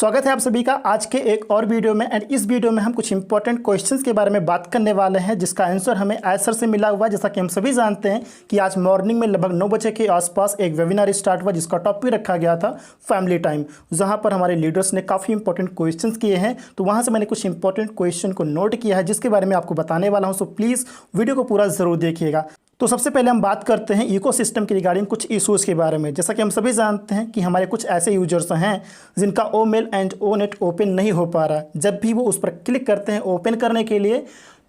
स्वागत है आप सभी का आज के एक और वीडियो में। एंड इस वीडियो में हम कुछ इंपॉर्टेंट क्वेश्चंस के बारे में बात करने वाले हैं जिसका आंसर हमें आंसर से मिला हुआ है। जैसा कि हम सभी जानते हैं कि आज मॉर्निंग में लगभग 9 बजे के आसपास एक वेबिनार स्टार्ट हुआ जिसका टॉपिक रखा गया था फैमिली टाइम, जहाँ पर हमारे लीडर्स ने काफ़ी इंपॉर्टेंट क्वेश्चन किए हैं। तो वहाँ से मैंने कुछ इंपॉर्टेंट क्वेश्चन को नोट किया है जिसके बारे में आपको बताने वाला हूँ। सो प्लीज़ वीडियो को पूरा ज़रूर देखिएगा। तो सबसे पहले हम बात करते हैं इकोसिस्टम के रिगार्डिंग कुछ इश्यूज़ के बारे में। जैसा कि हम सभी जानते हैं कि हमारे कुछ ऐसे यूजर्स हैं जिनका ओमेल एंड ओनेट ओपन नहीं हो पा रहा। जब भी वो उस पर क्लिक करते हैं ओपन करने के लिए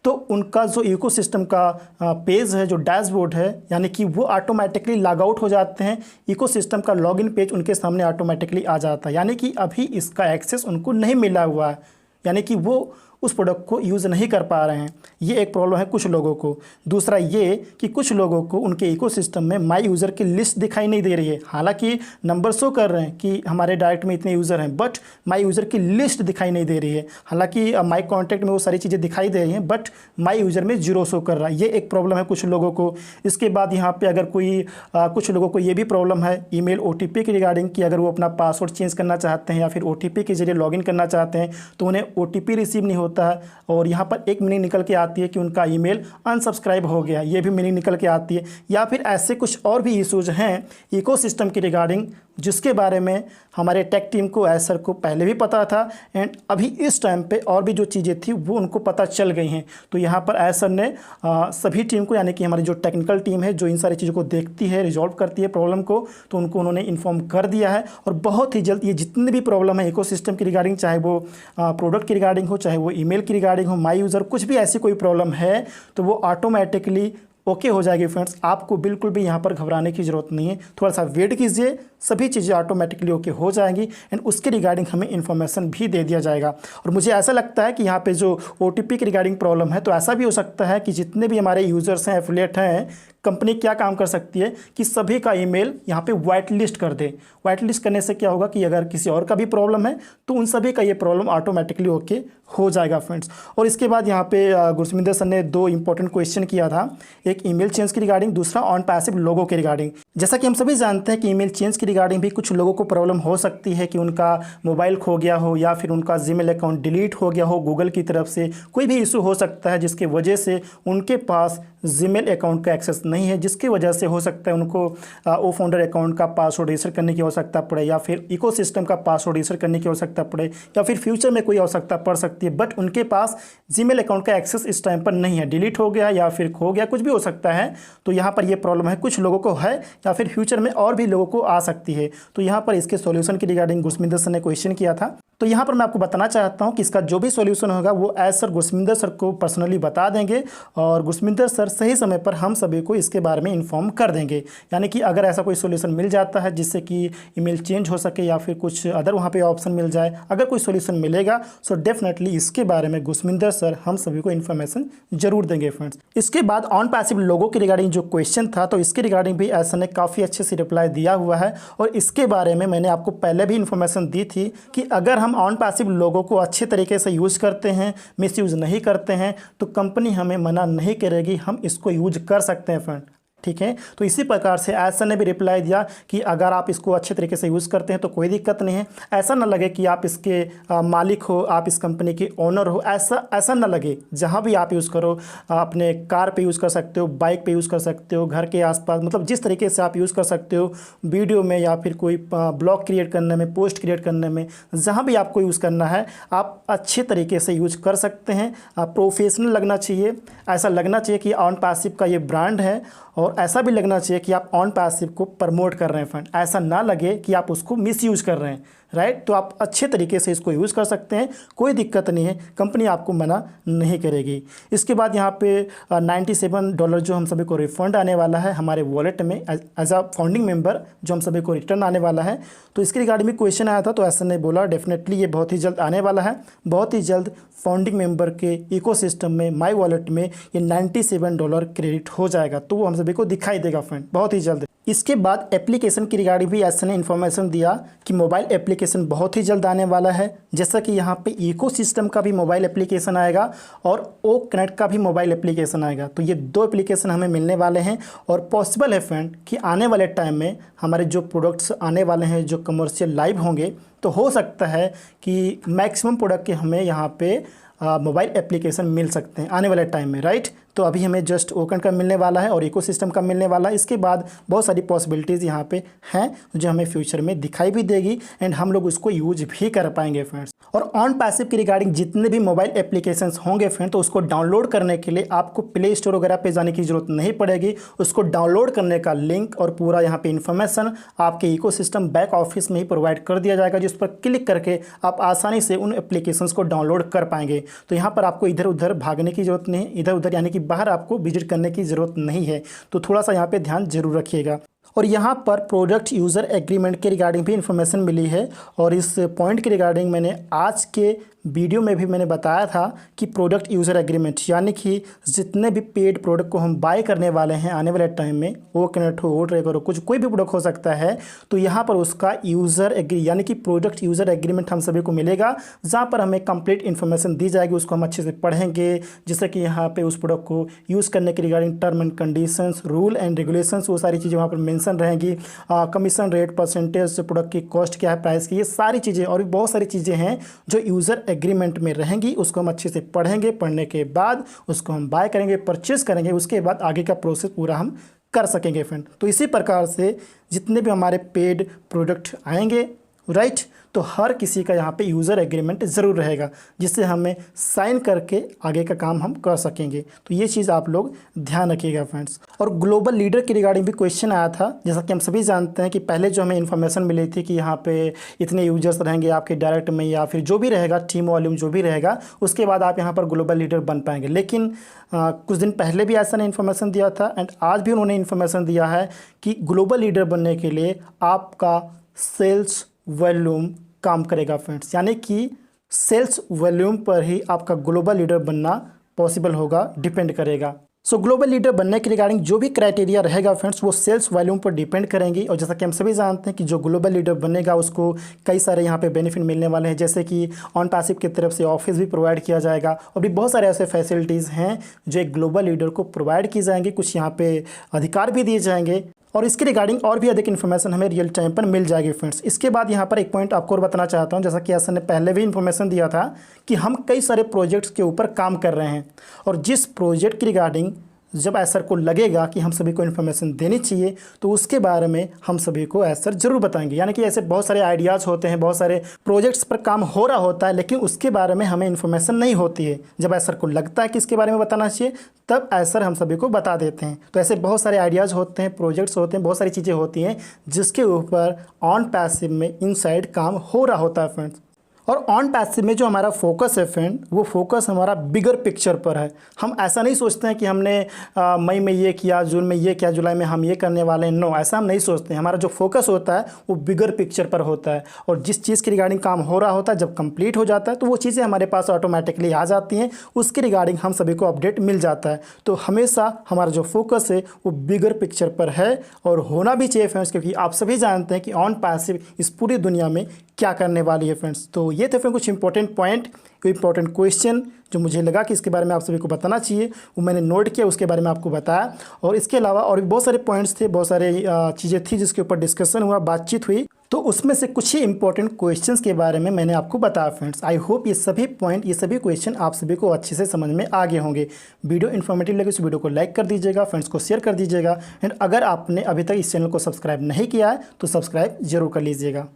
तो उनका जो इकोसिस्टम का पेज है, जो डैशबोर्ड है, यानी कि वो ऑटोमेटिकली लॉग आउट हो जाते हैं। इकोसिस्टम का लॉगिन पेज उनके सामने ऑटोमेटिकली आ जाता है, यानी कि अभी इसका एक्सेस उनको नहीं मिला हुआ है, यानी कि वो उस प्रोडक्ट को यूज़ नहीं कर पा रहे हैं। ये एक प्रॉब्लम है कुछ लोगों को। दूसरा ये कि कुछ लोगों को उनके इकोसिस्टम में माई यूज़र की लिस्ट दिखाई नहीं दे रही है। हालांकि नंबर शो कर रहे हैं कि हमारे डायरेक्ट में इतने यूज़र हैं, बट माई यूज़र की लिस्ट दिखाई नहीं दे रही है। हालांकि माई कॉन्टैक्ट में वो सारी चीज़ें दिखाई दे रही हैं, बट माई यूज़र में 0 शो कर रहा है। ये एक प्रॉब्लम है कुछ लोगों को। इसके बाद यहाँ पर अगर कोई कुछ लोगों को ये भी प्रॉब्लम है ईमेल OTP के रिगार्डिंग कि अगर वो अपना पासवर्ड चेंज करना चाहते हैं या फिर OTP के जरिए लॉगिन करना चाहते हैं तो उन्हें OTP रिसीव नहीं होता है और यहाँ पर एक मीनिंग निकल के आती है कि उनका ईमेल अनसब्सक्राइब हो गया। ये भी मीनिंग निकल के आती है। या फिर ऐसे कुछ और भी इश्यूज हैं इकोसिस्टम के रिगार्डिंग जिसके बारे में हमारे टेक टीम को एसर को पहले भी पता था एंड अभी इस टाइम पे और भी जो चीज़ें थी वो उनको पता चल गई हैं। तो यहाँ पर एसर ने सभी टीम को, यानी कि हमारी जो टेक्निकल टीम है जो इन सारी चीज़ों को देखती है, रिजॉल्व करती है प्रॉब्लम को, तो उनको उन्होंने इन्फॉर्म कर दिया है। और बहुत ही जल्द ये जितने भी प्रॉब्लम है इकोसिस्टम की रिगार्डिंग, चाहे वो प्रोडक्ट की रिगार्डिंग हो, चाहे वो ईमेल की रिगार्डिंग हो, माई यूज़र कुछ भी ऐसी कोई प्रॉब्लम है तो वो ऑटोमेटिकली ओके हो जाएगी फ्रेंड्स। आपको बिल्कुल भी यहाँ पर घबराने की ज़रूरत नहीं है। थोड़ा सा वेट कीजिए, सभी चीज़ें ऑटोमेटिकली ओके हो जाएंगी एंड उसके रिगार्डिंग हमें इन्फॉर्मेशन भी दे दिया जाएगा। और मुझे ऐसा लगता है कि यहाँ पे जो OTP के रिगार्डिंग प्रॉब्लम है तो ऐसा भी हो सकता है कि जितने भी हमारे यूज़र्स हैं, एफिलिएट हैं, कंपनी क्या काम कर सकती है कि सभी का ईमेल यहाँ पे वाइट लिस्ट कर दे। वाइट लिस्ट करने से क्या होगा कि अगर किसी और का भी प्रॉब्लम है तो उन सभी का ये प्रॉब्लम ऑटोमेटिकली ओके हो जाएगा फ्रेंड्स। और इसके बाद यहाँ पे गुरसमिंदर सर ने 2 इंपॉर्टेंट क्वेश्चन किया था, एक ईमेल चेंज की रिगार्डिंग, दूसरा ऑन पैसिव लोगो के रिगार्डिंग। जैसा कि हम सभी जानते हैं कि ईमेल चेंज की रिगार्डिंग भी कुछ लोगों को प्रॉब्लम हो सकती है कि उनका मोबाइल खो गया हो या फिर उनका जीमेल अकाउंट डिलीट हो गया हो गूगल की तरफ से। कोई भी इशू हो सकता है जिसकी वजह से उनके पास जीमेल अकाउंट का एक्सेस नहीं है, जिसकी वजह से हो सकता है उनको ओ फाउंडर अकाउंट का पासवर्ड रीसेट करने की आवश्यकता पड़े या फिर इकोसिस्टम का पासवर्ड रीसेट करने की आवश्यकता पड़े या फिर फ्यूचर में कोई आवश्यकता पड़ सकती है। बट उनके पास जीमेल अकाउंट का एक्सेस इस टाइम पर नहीं है, डिलीट हो गया या फिर खो गया, कुछ भी हो सकता है। तो यहाँ पर ये प्रॉब्लम है, कुछ लोगों को है या फिर फ्यूचर में और भी लोगों को आ सकती है। तो यहाँ पर इसके सॉल्यूशन की रिगार्डिंग गुरसमिंदर सर ने क्वेश्चन किया था। तो यहाँ पर मैं आपको बताना चाहता हूँ कि इसका जो भी सॉल्यूशन होगा वो एज सर गुरसमिंदर सर को पर्सनली बता देंगे और गुरसमिंदर सर सही समय पर हम सभी को इसके बारे में इन्फॉर्म कर देंगे। यानी कि अगर ऐसा कोई सॉल्यूशन मिल जाता है जिससे कि ईमेल चेंज हो सके या फिर कुछ अदर वहाँ पे ऑप्शन मिल जाए, अगर कोई सॉल्यूशन मिलेगा सो डेफिनेटली इसके बारे में गुरसमिंदर सर हम सभी को इन्फॉर्मेशन जरूर देंगे फ्रेंड्स। इसके बाद ऑन पैसिव लोगों के रिगार्डिंग जो क्वेश्चन था तो इसके रिगार्डिंग भी एसर ने काफ़ी अच्छे से रिप्लाई दिया हुआ है और इसके बारे में मैंने आपको पहले भी इन्फॉर्मेशन दी थी कि अगर हम ऑन पैसिव लोगों को अच्छे तरीके से यूज़ करते हैं, मिसयूज़ नहीं करते हैं, तो कंपनी हमें मना नहीं करेगी, हम इसको यूज कर सकते हैं फ्रेंड। ठीक है, तो इसी प्रकार से एसर ने भी रिप्लाई दिया कि अगर आप इसको अच्छे तरीके से यूज़ करते हैं तो कोई दिक्कत नहीं है। ऐसा ना लगे कि आप इसके मालिक हो, आप इस कंपनी के ओनर हो, ऐसा ना लगे। जहाँ भी आप यूज़ करो, अपने कार पे यूज़ कर सकते हो, बाइक पे यूज़ कर सकते हो, घर के आसपास, मतलब जिस तरीके से आप यूज़ कर सकते हो, वीडियो में या फिर कोई ब्लॉग क्रिएट करने में, पोस्ट क्रिएट करने में, जहाँ भी आपको यूज़ करना है आप अच्छे तरीके से यूज कर सकते हैं। प्रोफेशनल लगना चाहिए, ऐसा लगना चाहिए कि ऑन पैसिव का ये ब्रांड है और ऐसा भी लगना चाहिए कि आप ऑन पैसिव को प्रमोट कर रहे हैं फ्रेंड। ऐसा ना लगे कि आप उसको मिसयूज़ कर रहे हैं, राइट। तो आप अच्छे तरीके से इसको यूज़ कर सकते हैं, कोई दिक्कत नहीं है, कंपनी आपको मना नहीं करेगी। इसके बाद यहाँ पे $97 जो हम सभी को रिफंड आने वाला है हमारे वॉलेट में एज अ फाउंडिंग मेंबर, जो हम सभी को रिटर्न आने वाला है। तो इसके रिगार्डिंग में क्वेश्चन आया था तो ऐसा ने बोला डेफिनेटली ये बहुत ही जल्द आने वाला है। बहुत ही जल्द फाउंडिंग मेंबर के इकोसिस्टम में, माई वॉलेट में ये $97 क्रेडिट हो जाएगा। तो वो हम सभी को को दिखाई देगा फ्रेंड बहुत ही जल्द। इसके बाद एप्लीकेशन की रिगार्डिंग भी ऐसा ने इन्फॉर्मेशन दिया कि मोबाइल एप्लीकेशन बहुत ही जल्द आने वाला है, जैसा कि यहाँ पे इकोसिस्टम का भी मोबाइल एप्लीकेशन आएगा और ओ कनेक्ट का भी मोबाइल एप्लीकेशन आएगा। तो ये दो एप्लीकेशन हमें मिलने वाले हैं और पॉसिबल है फ्रेंड कि आने वाले टाइम में हमारे जो प्रोडक्ट्स आने वाले हैं जो कमर्शियल लाइव होंगे, तो हो सकता है कि मैक्सिमम प्रोडक्ट के हमें यहाँ पे मोबाइल एप्लीकेशन मिल सकते हैं आने वाले टाइम में, राइट। तो अभी हमें जस्ट ओकन का मिलने वाला है और इकोसिस्टम का मिलने वाला है। इसके बाद बहुत सारी पॉसिबिलिटीज़ यहाँ पे हैं जो हमें फ्यूचर में दिखाई भी देगी एंड हम लोग उसको यूज भी कर पाएंगे फ्रेंड्स। और ऑन पैसिव की रिगार्डिंग जितने भी मोबाइल एप्लीकेशंस होंगे फ्रेंड, तो उसको डाउनलोड करने के लिए आपको प्ले स्टोर वगैरह पे जाने की जरूरत नहीं पड़ेगी। उसको डाउनलोड करने का लिंक और पूरा यहाँ पे इन्फॉर्मेशन आपके इकोसिस्टम बैक ऑफिस में ही प्रोवाइड कर दिया जाएगा, जिस पर क्लिक करके आप आसानी से उन एप्लीकेशंस को डाउनलोड कर पाएंगे। तो यहाँ पर आपको इधर उधर भागने की जरूरत नहीं, इधर उधर यानी कि बाहर आपको विजिट करने की ज़रूरत नहीं है। तो थोड़ा सा यहाँ पे ध्यान जरूर रखिएगा। और यहाँ पर प्रोडक्ट यूज़र एग्रीमेंट के रिगार्डिंग भी इन्फॉर्मेशन मिली है और इस पॉइंट के रिगार्डिंग मैंने आज के वीडियो में भी मैंने बताया था कि प्रोडक्ट यूज़र एग्रीमेंट यानी कि जितने भी पेड प्रोडक्ट को हम बाय करने वाले हैं आने वाले टाइम में, वो कनेक्ट हो, वो ट्रैकर हो, कुछ कोई भी प्रोडक्ट हो सकता है, तो यहाँ पर उसका यूज़र एग्री यानी कि प्रोडक्ट यूज़र एग्रीमेंट हम सभी को मिलेगा, जहाँ पर हमें कंप्लीट इन्फॉर्मेशन दी जाएगी। उसको हम अच्छे से पढ़ेंगे, जैसे कि यहाँ पर उस प्रोडक्ट को यूज़ करने के regarding term and conditions, rule and regulations, वो सारी चीज़ें वहाँ पर मेंशन रहेंगी। कमीशन रेट, परसेंटेज, प्रोडक्ट की कॉस्ट क्या है, प्राइस की, ये सारी चीज़ें और भी बहुत सारी चीज़ें हैं जो यूज़र एग्रीमेंट में रहेंगी। उसको हम अच्छे से पढ़ेंगे, पढ़ने के बाद उसको हम बाय करेंगे, परचेज करेंगे, उसके बाद आगे का प्रोसेस पूरा हम कर सकेंगे फ्रेंड। तो इसी प्रकार से जितने भी हमारे पेड प्रोडक्ट आएंगे, राइट, तो हर किसी का यहाँ पे यूज़र एग्रीमेंट ज़रूर रहेगा, जिससे हमें साइन करके आगे का काम हम कर सकेंगे। तो ये चीज़ आप लोग ध्यान रखिएगा फ्रेंड्स। और ग्लोबल लीडर की रिगार्डिंग भी क्वेश्चन आया था, जैसा कि हम सभी जानते हैं कि पहले जो हमें इन्फॉर्मेशन मिली थी कि यहाँ पे इतने यूजर्स रहेंगे आपके डायरेक्ट में या फिर जो भी रहेगा टीम वॉल्यूम जो भी रहेगा, उसके बाद आप यहाँ पर ग्लोबल लीडर बन पाएंगे। लेकिन कुछ दिन पहले भी ऐसा ने इन्फॉर्मेशन दिया था एंड आज भी उन्होंने इन्फॉर्मेशन दिया है कि ग्लोबल लीडर बनने के लिए आपका सेल्स वॉल्यूम काम करेगा फ्रेंड्स, यानी कि सेल्स वॉल्यूम पर ही आपका ग्लोबल लीडर बनना पॉसिबल होगा, डिपेंड करेगा। सो ग्लोबल लीडर बनने के रिगार्डिंग जो भी क्राइटेरिया रहेगा फ्रेंड्स, वो सेल्स वॉल्यूम पर डिपेंड करेंगी। और जैसा कि हम सभी जानते हैं कि जो ग्लोबल लीडर बनेगा उसको कई सारे यहाँ पे बेनिफिट मिलने वाले हैं, जैसे कि ऑन पैसिव की तरफ से ऑफिस भी प्रोवाइड किया जाएगा और भी बहुत सारे ऐसे फैसिलिटीज़ हैं जो एक ग्लोबल लीडर को प्रोवाइड की जाएंगी। कुछ यहाँ पे अधिकार भी दिए जाएंगे और इसके रिगार्डिंग और भी अधिक इन्फॉर्मेशन हमें रियल टाइम पर मिल जाएगी फ्रेंड्स। इसके बाद यहाँ पर एक पॉइंट आपको और बताना चाहता हूँ, जैसा कि ऐसा ने पहले भी इन्फॉर्मेशन दिया था कि हम कई सारे प्रोजेक्ट्स के ऊपर काम कर रहे हैं और जिस प्रोजेक्ट की रिगार्डिंग जब एसर को लगेगा कि हम सभी को इन्फॉर्मेशन देनी चाहिए, तो उसके बारे में हम सभी को एसर जरूर बताएंगे। यानी कि ऐसे बहुत सारे आइडियाज़ होते हैं, बहुत सारे प्रोजेक्ट्स पर काम हो रहा होता है, लेकिन उसके बारे में हमें इन्फॉर्मेशन नहीं होती है। जब एसर को लगता है कि इसके बारे में बताना चाहिए, तब एसर हम सभी को बता देते हैं। तो ऐसे बहुत सारे आइडियाज़ होते हैं, प्रोजेक्ट्स होते हैं, बहुत सारी चीज़ें होती हैं जिसके ऊपर ऑन पैसिव में इनसाइड काम हो रहा होता है फ्रेंड्स। और ऑन पैसिव में जो हमारा फोकस है फ्रेंड, वो फोकस हमारा बिगर पिक्चर पर है। हम ऐसा नहीं सोचते हैं कि हमने मई में ये किया, जून में ये किया, जुलाई में हम ये करने वाले हैं। नो, ऐसा हम नहीं सोचते हैं। हमारा जो फोकस होता है वो बिगर पिक्चर पर होता है और जिस चीज़ के रिगार्डिंग काम हो रहा होता है, जब कंप्लीट हो जाता है तो वो चीज़ें हमारे पास ऑटोमेटिकली आ जाती हैं, उसके रिगार्डिंग हम सभी को अपडेट मिल जाता है। तो हमेशा हमारा जो फोकस है वो बिगर पिक्चर पर है और होना भी चाहिए फ्रेंड्स, क्योंकि आप सभी जानते हैं कि ऑन पैसिव इस पूरी दुनिया में क्या करने वाली है फ्रेंड्स। तो ये थे फ्रेंड कुछ इंपॉर्टेंट पॉइंट, कोई इंपॉर्टेंट क्वेश्चन जो मुझे लगा कि इसके बारे में आप सभी को बताना चाहिए, वो मैंने नोट किया, उसके बारे में आपको बताया। और इसके अलावा और भी बहुत सारे पॉइंट्स थे, बहुत सारे चीज़ें थी जिसके ऊपर डिस्कशन हुआ, बातचीत हुई, तो उसमें से कुछ ही इंपॉर्टेंट क्वेश्चंस के बारे में मैंने आपको बताया फ्रेंड्स। आई होप ये सभी पॉइंट, ये सभी क्वेश्चन आप सभी को अच्छे से समझ में आ गए होंगे। वीडियो इन्फॉर्मेटिव लगे तो वीडियो को लाइक कर दीजिएगा, फ्रेंड्स को शेयर कर दीजिएगा एंड अगर आपने अभी तक इस चैनल को सब्सक्राइब नहीं किया है तो सब्सक्राइब जरूर कर लीजिएगा।